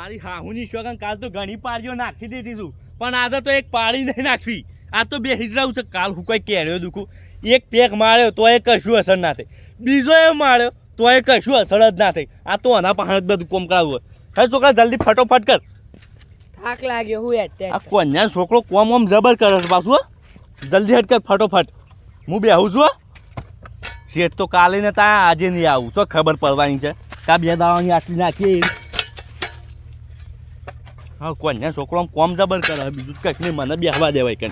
તારી હાહુની શોગન કાલ તો ઘણી પાળીઓ નાખી દીધી છું પણ આજે તો એક પાળી નહીં નાખવી આ તો બે હિજરાવું છે કાલ હું કોઈ કેળ્યો દુખું એક પેક માર્યો તો એ કશું અસર ના થઈ બીજો એ માર્યો તો એ કશું અસર જ ના થઈ આ તો આના પાહણ જ બધું કોમ કરાવવું હવે છોકરા જલ્દી ફટોફટ કર થાક લાગ્યો હું આ કોન્યા છોકરો કોમ ઓમ જબર કરે છે પાછું હો જલ્દી હટ કર ફટોફટ હું બેહું છું શેઠ તો કાલે ને તા આજે નહીં આવું શું ખબર પડવાની છે કા બે દાવાની આટલી નાખી હા કોન્યા છોકરો કોમ જબર કરે બીજું કંઈક નહીં મને બેહવા દેવાય કે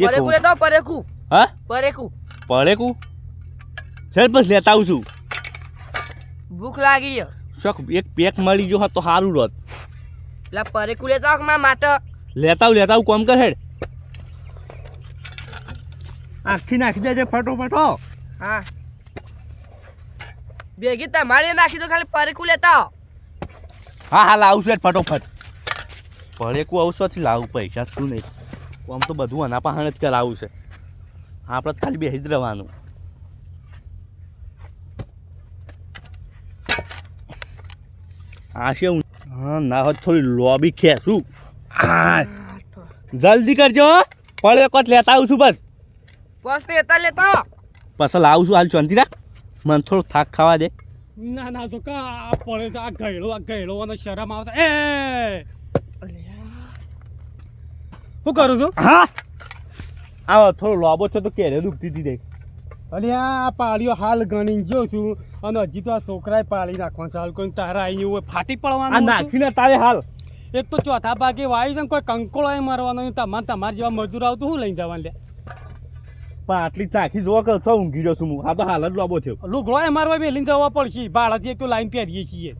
પરેકુ લેતો પરેકુ હા પરેકુ પડેકું શેઠ બસ લેતા આવું છું ભૂખ લાગી છે શોખ એક પેક મળી ગયો હોત તો સારું રોત પેલા પરેકુ લેતો મારા માટે લેતા આવું કોમ કર હેડ આખી નાખી દેજે ફટોફટો હા ભેગી તમારે નાખી દો ખાલી પરેકુ લેતા હા હા લાવું છું ફટોફટ પડેકું અવસરથી લાવું પૈસા શું નહીં આમ તો બધું આના પાહણ જ કરાવું છે આપણે તો ખાલી બેસી જ રહેવાનું આ છે હા ના હોત થોડી લોબી ખેંચું જલ્દી કરજો પડેકો લેતા આવું છું બસ બસ લેતા લેતા પછી લાવું છું હાલ શાંતિ રાખ મને થોડો થાક ખાવા દે ના ના તો કા પડે તો આ ગયડો અને શરમ આવતા એ શું કરું છું હા આવો થોડો લોબો છે તો કેરે દુખતી હતી દેખ અરે આ પાળીઓ હાલ ગણી જો છું અને હજી તો આ છોકરાએ પાળી નાખવાનું ચાલ કોઈ તારા આવી હોય ફાટી આ પડવાનું નાખીને તારે હાલ એક તો ચોથા ભાગે વાયુ છે ને કોઈ કંકોળો મારવાનો તમારે જેવા મજૂર આવતું શું લઈને જવાનું લે પણ આટલી નાખી જોવા કર છો ઊંઘી રહ્યો છું હું આ તો હાલ જ લોબો થયો લુગડો મારવા મેલીને જવા પડશે ભાડાથી એક તો લાઈન પહેરીએ છીએ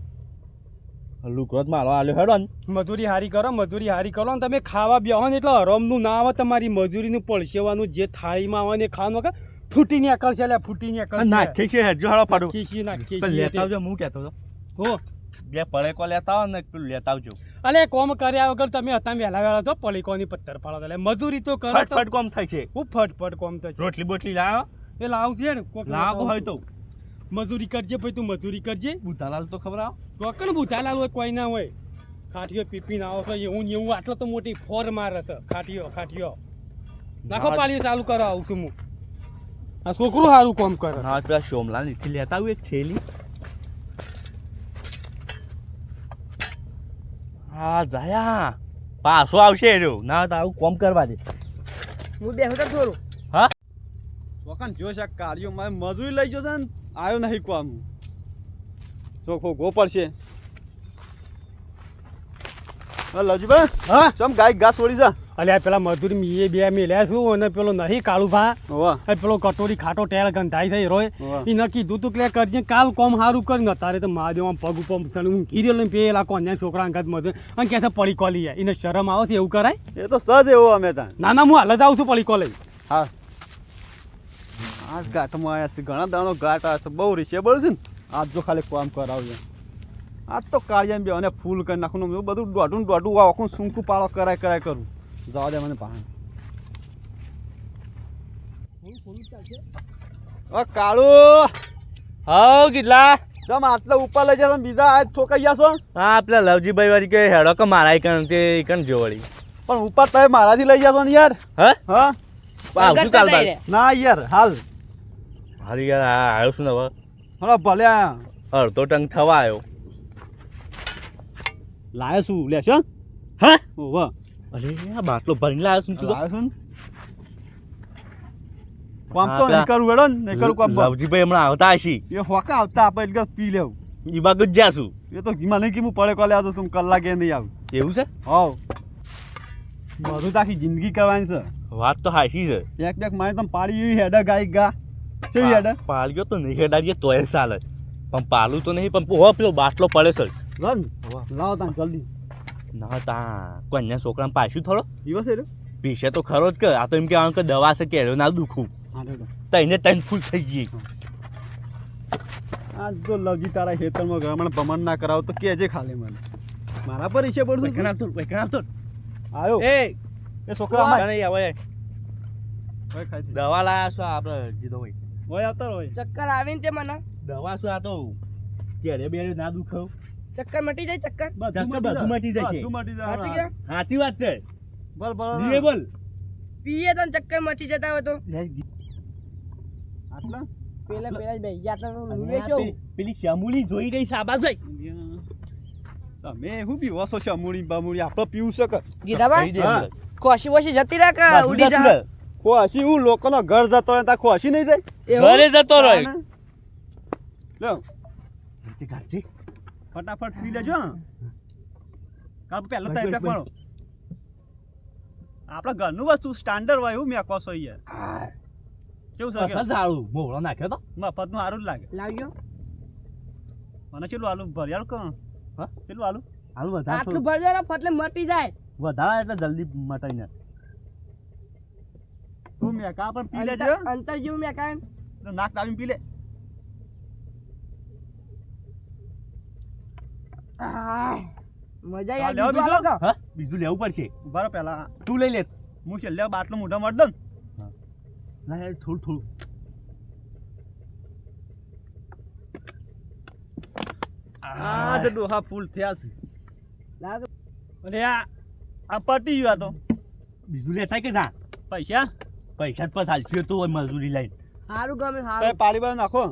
લુકરોત મારો આલ્યો હેડો ને મજૂરી હારી કરો ને તમે ખાવા બેહો ને એટલે હરમનું ના આવે તમારી મજૂરીનું પડસેવાનું જે થાળીમાં આવે ને ખાવાનું વગર ફૂટી નીકળશે એટલે ફૂટી નીકળશે નાખી છે હેડજો હાડો ફાડો ખીસી નાખી પણ લેતા આવજો હું કહેતો હતો હો બે પડેકો લેતા આવો ને પેલું લેતા આવજો અલે કોમ કર્યા વગર તમે હતા વહેલા તો પડીકોની પથ્થર પાડો એટલે મજૂરી તો કરો ફટફટ કોમ થાય છે હું ફટફટ કોમ તો રોટલી બોટલી લાવો એ લાવ છે ને કોક લાવો હોય તો મજૂરી કરજે ભાઈ તું મજૂરી કરજે બુધાલાલ તો ખબર આવો કોકણ બુધાલાલ હોય કોઈ ના હોય ખાટીઓ પીપીને આવો તો એવું આટલો તો મોટી ફોર મારે છે ખાટીઓ નાખો પાળીઓ ચાલુ કરો આવું છું હું આ છોકરું સારું કામ કરે હા પેલા સોમલા નીચે લેતા આવું એક થેલી હા જાયા પાછો આવશે રહ્યો ના તો આવું કોમ કરવા દે હું બેહું તો થોડું હા ચોકન જો છે કાર્યો મારે મજૂરી લઈ જશે ને આવ્યો નહીં કોમ ચોખ્ખો ગોપર છે લવજીભાઈ હા ચમ ગાય ઘાસ છોડી જા અલ્યા પેલા મજૂરી મીએ બે મેલ્યા છું અને પેલો નહીં કાળું ભા હોવા પેલો કટોરી ખાટો ટેળ ગંધાઈ છે રોય હોવા. એ નક્કી કીધું તું કે કરજે કાલ કોમ સારું કરીને તારે તો મહાદેવ પગ ઉપર હું કીધેલ ને પેલા કોન્યા છોકરા અંગત મજૂર અને કે પડી કોલી એને શરમ આવે છે એવું કરાય એ તો સજ એવો અમે ત્યાં ના ના હું હાલ જ આવું છું પડી કોલી હા આજ ઘાટમાં આવ્યા છે ઘણા દાણો ઘાટ આવે છે બહુ રીચેબલ છે ને આજ જો ખાલી કામ કરાવજો આજ તો કાળિયા બે અને ફૂલ કરી નાખું બધું દોઢું આખું સૂંકું પાળો કરાય કરું જવા દે મને પાણી કાળું હા કેટલા તમે આટલા ઉપર લઈ જશો બીજા આ ઠોકાઈ જશો હા પેલા લવજીભાઈ વાળી કે હેડો કે મારા કણ તે કણ જો વળી પણ ઉપર તમે મારાથી લઈ જશો ને યાર હા હા આવશું કાલ બાદ ના યાર હાલ હારી યાર આ આવ્યો છું ને હવે હલો ભલે અડધો ટંગ થવા આવ્યો લાયો શું લેશો હા વાહ અરે આ બાટલો ભરીને લાવ્યો છું તું તો. લાયો છું ને કામ તો નહીં કરવું હેડો ને નહીં કરું કામ લવજીભાઈ હમણાં આવતા હશી એ હોકા આવતા આપણે એટલે પી લેવું એ બાગ જ જાશું એ તો ઘીમાં નહીં કે હું પડે કોલે આવતો છું કલાકે નહીં આવું એવું છે હોવ બધું તો આખી જિંદગી કરવાની છે વાત તો હાશી છે એક મારે તમે પાડી હેડા ગાય ગા કેવી હેડા પાળ્યો તો નહીં હેડાડીએ તોય ચાલે પણ પાલું તો નહીં પણ હો પેલો બાટલો પડે છે રન લાવો તાં જલ્દી ના તા કોન્યા છોકરાને પાછું થોડો દિવસ એટલે પીશે તો ખરો જ કે આ તો એમ કહેવાનું કે દવા છે કે ના દુખું હા તો તઈને તઈને ફૂલ થઈ ગઈ આ જો લવજી તારા ખેતરમાં ગમણ ભમણ ના કરાવ તો કેજે ખાલી મને મારા પર ઈચ્છે પડશું પૈકણા તો આવ્યો એ એ છોકરા અમાય નહીં આવે ઓય ખાઈ દવા લાયા છો આપણે જીધો ભાઈ ઓય આવતા હોય ચક્કર આવીને તે મને દવા શું આ તો કેરે બેરે ના દુખાવ ચક્કર મટી જાય ચક્કર બધું મટી જશે. બધું મટી જાય. સાચું કે સાચી વાત છે બોલ બોલ રિએબલ પીએ તો ચક્કર મટી જતા હોય તો આટલા પેલા જ બેહી ગયા તો લુવે શું પેલી શામુલી જોઈ રહી સાબા જઈ તમે શું પીવો છો શમુડી બમુડી આપણે પીવું છે કે ગીધાબા હા. ખોશી વોશી જતી રાખ ઉડી જા ખોસી હું લોકોનો ઘર જતો રહે ત્યાં ખોસી નહીં જાય ઘરે જતો રહ્યો લો ગાડી ફટાફટ પી લેજો કાલ પહેલો બસ, ટાઈપ બસ, મારો આપણા ઘરનું વસ્તુ સ્ટાન્ડર્ડ હોય એવું મેં કહો છો યાર કેવું છે અસલ સારું મોળો નાખ્યો તો મફતનું સારું જ લાગે લાવજો મને ચેલું આલુ ભરિયાળ કોણ હા? ચેલું આલુ હાલ વધારે આટલું ભરજો ને ફટલે મટી જાય વધારે એટલે જલ્દી મટાઈ ના તું મેં કા પણ પી લેજો અંતર જેવું મેં કાંઈ તો નાક દાબીને પી લે મજા હા, યાર લેવો બીજું બીજો? આલો કો. હા બીજું લેવું પડશે બરો પહેલા તું લઈ લે હું છેલ્લે બાટલો મોઢા મળ દઉં ના યાર થોડું આ જ ડોહા ફૂલ થયા છે લાવ તો. અરે આ પટી ગયું આ તો બીજું લેતા કે જા પૈસા પૈસા જ પાસ હાલશું તો હોય મજૂરી લઈને હારું ગમે તો હારું પાણી બાર નાખો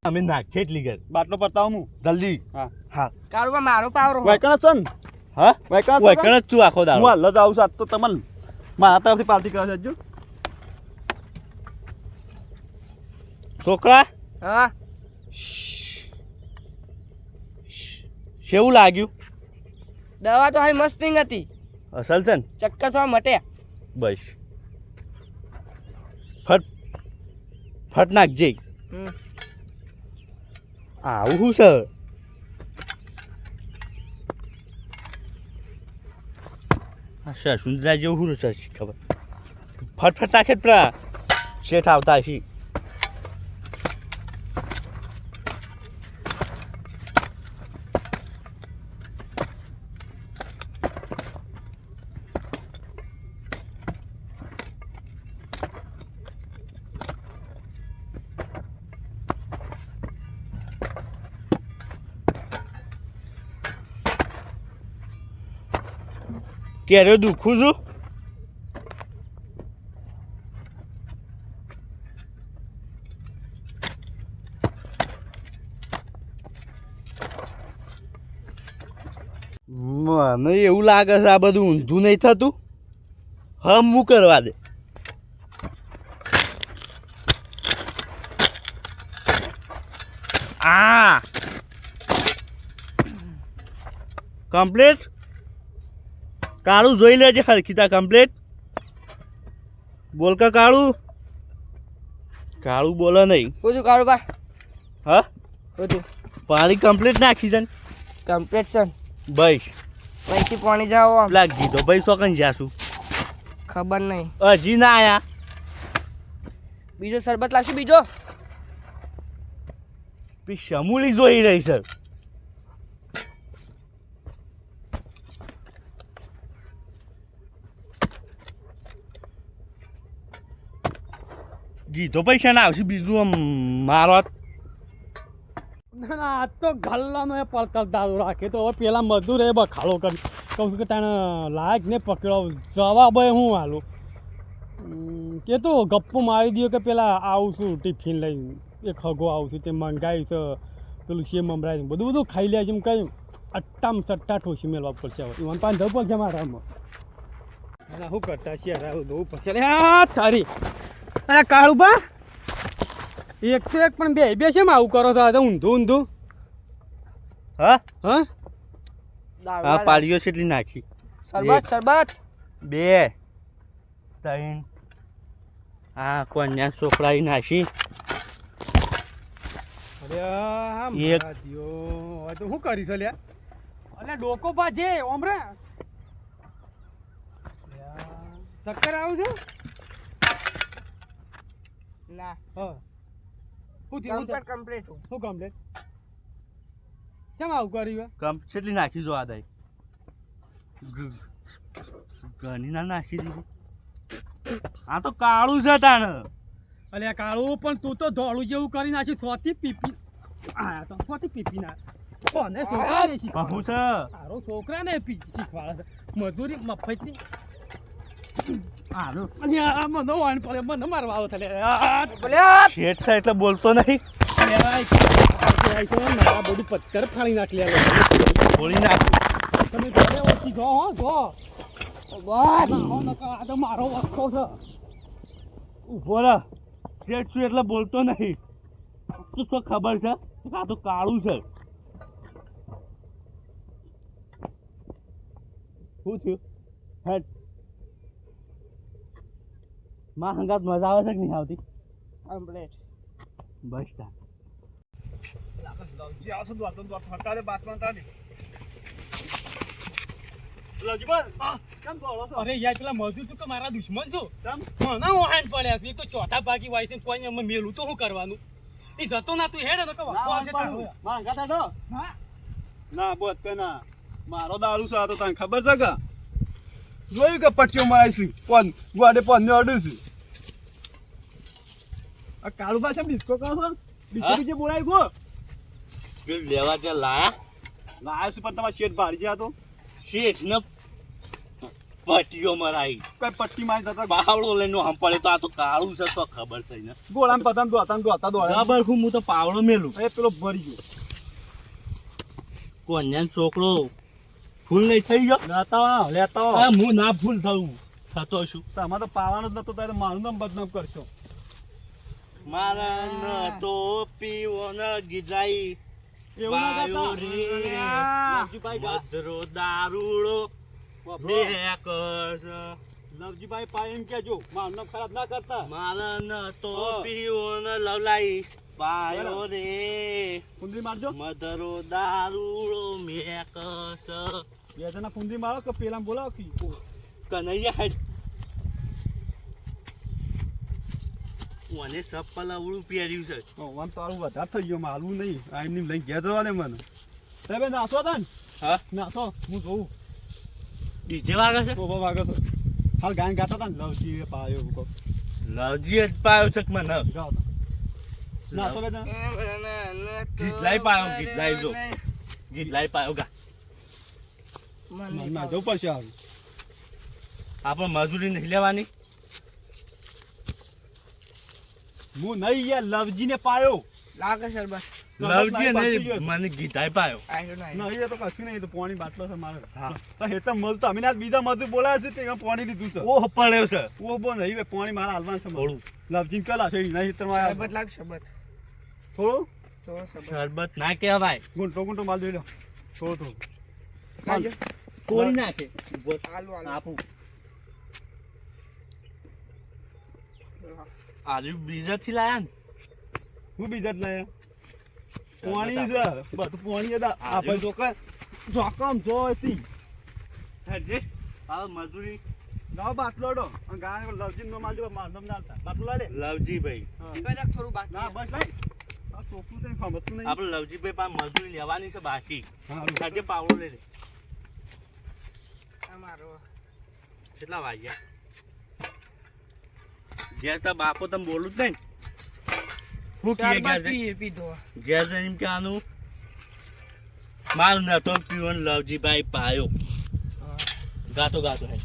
અમે નાખીએ એટલી ઘર બાટલો પડતાવું હું જલ્દી હા હા કારુબા મારો પાવર હો. વાયકણ છે ને હા વાયકણ ઓય કણ જ તું આખો હું દાડો હાલ જ આવું છું આજ તો તમને મારા તરફથી પાર્ટી કરવા જજો છોકરા હા કેવું લાગ્યું દવા તો હારી મસ્ત હતી અસલ છે ને ચક્કર થોડા મટે બસ ફટ ફટ નાખજે હમ. આવું શું છે અચ્છા સુંદરા જેવું શું છે ખબર ફટફટ નાખે પેલા શેઠ આવતા હશે ક્યારે દુખું છું મને એવું લાગે છે આ બધું ઊંધું નહીં થતું હમું કરવા દે આ કમ્પ્લીટ કાળું જોઈ લેજે હરખીતા કમ્પ્લીટ બોલ કા કાળું કાળું બોલે નહીં પૂછું કારુબા હા પૂછું પાણી કમ્પ્લીટ નાખી છે ને કમ્પ્લીટ છે બસ પૈકી પાણી જાઓ આમ પેલા ગીધો ભાઈ સોકન જાશું ખબર નહીં હજી ના આયા બીજો શરબત લાવશું બીજો પી શમુલી જોઈ રહી છે ગીધો પૈસા ના આવશે બીજું આમ મારો ના ના આ તો ગલ્લાનો એ પડતર દારૂ રાખે તો હવે પેલા મજૂર એ બખાડો કરી કહું છું કે તને લાયક ને પકડો જવાબ એ હું હાલું કે તો ગપ્પો મારી દો કે પેલા આવું છું ટિફિન લઈને એક હગો આવું છું તે મંગાવી છે પેલું સેમ મમરાઈ બધું બધું ખાઈ લે છે એમ કહ્યું અટ્ટામ સટ્ટા ઠોસી મેળવા પડશે હવે એમાં પાંચ ધપ છે મારામાં અને શું કરતા છે યાર ધોવું પડશે અરે હા તારી અરે કાળુબા એક તો એક પણ બે છે આવું કરો છો આ તો ઊંધું ઊંધું હા હા દારૂ આ વાળા. પાડીઓ કેટલી નાખી શરબત શરબત બે ત્રણ આ કોન્યા છોકરાઈ નાખી અરે આ એક. મારા દિયો હવે તો શું કરી છે લ્યા અલે ડોકો બાજે ઓમરે ચક્કર આવું છે ના હા શું થયું કમ્પ્લીટ કમ્પ્લીટ શું કમ્પ્લેટ કેમ આવું કર્યું કમ કેટલી નાખી જો આ દઈ ઘણી ના નાખી દીધી આ તો કાળું છે તાણ અલ્યા કાળું પણ તું તો ધોળું જેવું કરી નાખ્યું સોથી પીપી આ તો સોથી પીપી ના કોને છોકરા ને બાપુ છે સારો છોકરા ને શીખવાડે છે મજૂરી મફતની આનું અલ્યા મને વાણ પડે મને મારવા આવો થલે બોલ્યા શેઠ છે એટલે બોલતો નહીં બધું પથ્થર ફાડી નાખી બોલી નાખું તમે ઘરે ઓછી જો હો જો બસ આ તો મારો વખો છે ઉભો રહે શેઠ છું એટલે બોલતો નહીં તો શું ખબર છે કે આ તો કાળું છે શું થયું હેડ માં હંગાત મજા આવે છે કે નહીં આવતી કમ્પ્લીટ બસ તા અરે યાર પેલા મજૂર તું કે મારા દુશ્મન છું મને ઓહાન પડ્યા છે. એક તો ચોથા ભાગી વાય છે કોઈ અમે મેલું તો શું કરવાનું એ જતો ના તું હેડ ને કે વખો આવશે તારો. હા ના બોત કે ના મારો દારૂ છે આ તો તને ખબર છે કે જોયું કે પટ્ટીઓ મરાઈ છે કોણ ગોડે પન ને અડું છે આ કાળુ ભાષા ડિસ્કો કરો છો બીજે બીજે બોલાય ગો પેલું લેવા ત્યાં લાયા લાયો છે પણ તમારા શેઠ ભારી ગયા તો શેઠ ને પટીઓ મરાઈ કઈ પટ્ટી મારી જતા પાવડો લઈને આમ પડે તો આ તો કાળું છે તો ખબર છે ને ગોળામાં પતંગ દોતા દોડ્યા ખબર હું તો પાવડો મેલું એ પેલો ભરી ગયો કોન્યાનો છોકરો ફૂલ નહીં થઈ ગયો લેતા આ હું ના ફૂલ થયું થતો છું તમારે તો પાવાનો જ નતો ત્યારે મારું નામ બદનામ કરશો મારા ન તો પીવો ન ગીજાઈ એવું ના પાયો કરતા. રે લવજીભાઈ ગા- મધરો દારૂડો બેકસ લવજીભાઈ પાય એમ કેજો મારું નામ ખરાબ ના કરતા મારા ન તો હા. પીવો ન લવલાઈ પાયો રે કુંદરી મારજો મધરો દારૂડો મેકસ બે જણા કુંદરી મારો કે પેલા બોલાવો કે કનૈયા હેડ મને ચપ્પલ અવળું પહેર્યું છે વન તારું વધારે થઈ ગયો માલું નહીં આ એમની લઈને ગયા જવા દે મને સાહેબ નાસો હતા ને હા નાસો હું જોઉં ડીજે વાગે છે તો વાગે છે હાલ ગાન ગાતા હતા ને લવજી પાયો એવું કહો લવજી જ પાયો છે કે મને જાઓ તા. નાસો બે જણા ગીતલાઈ પાયો ગીતલાઈ જો ગીતલાઈ પાયો ગા ના જવું પડશે હાલ આપણે મજૂરી નહીં લેવાની હું નહીં યાર લવજી ને પાયો લાગે શરબત લવજી પાછી નહીં ગયો. મને ગીતાઈ પાયો આયો ના નહીં એ તો કશું નહીં એ તો પાણી બાટલો છે મારે હા. તો હેતમ મળતો અમે ના બીજા મજૂર બોલાવે છે તે પાણી લીધું છે ઓહ પડ્યો છે ઓ બો નહીં બે પાણી મારા હાલવાનું છે થોડું લવજી કલા છે નહીં હેતરમાં આવ્યા શરબત લાગ શરબત થોડું તો શરબત શરબત ના કહેવાય ગુંટો માલ જોઈ લો થોડું લાવજો. તોડી નાખે ઉભો આલુ આલુ આપું આજુ બીજા થી લાયા ને હું બીજા જ લાયા પાણી છે બધું પાણી હતા આપણે જોકમ જોતી હેડજે આ મજૂરી લાવ બાટલો ડો અને ગાય લવજી નો માલ જો મારદમ ના આવતા બાટલો લાડે લવજી ભાઈ કદાચ થોડું બાકી ના બસ લાઈ આ ચોખ્ખું તને સમજતું નહીં આપણે લવજી ભાઈ પાસે મજૂરી લેવાની છે બાકી હારું. હેડજે પાવડો લઈ લે અમારો કેટલા વાગ્યા ઘેર તો બાપો તમે બોલું જ નહીં શું કીએ શરબત ઘેર પીધો ઘેર જઈને એમ કે આનું માર નતો પીવન લવજીભાઈ પાયો ગાતો ગાતો હે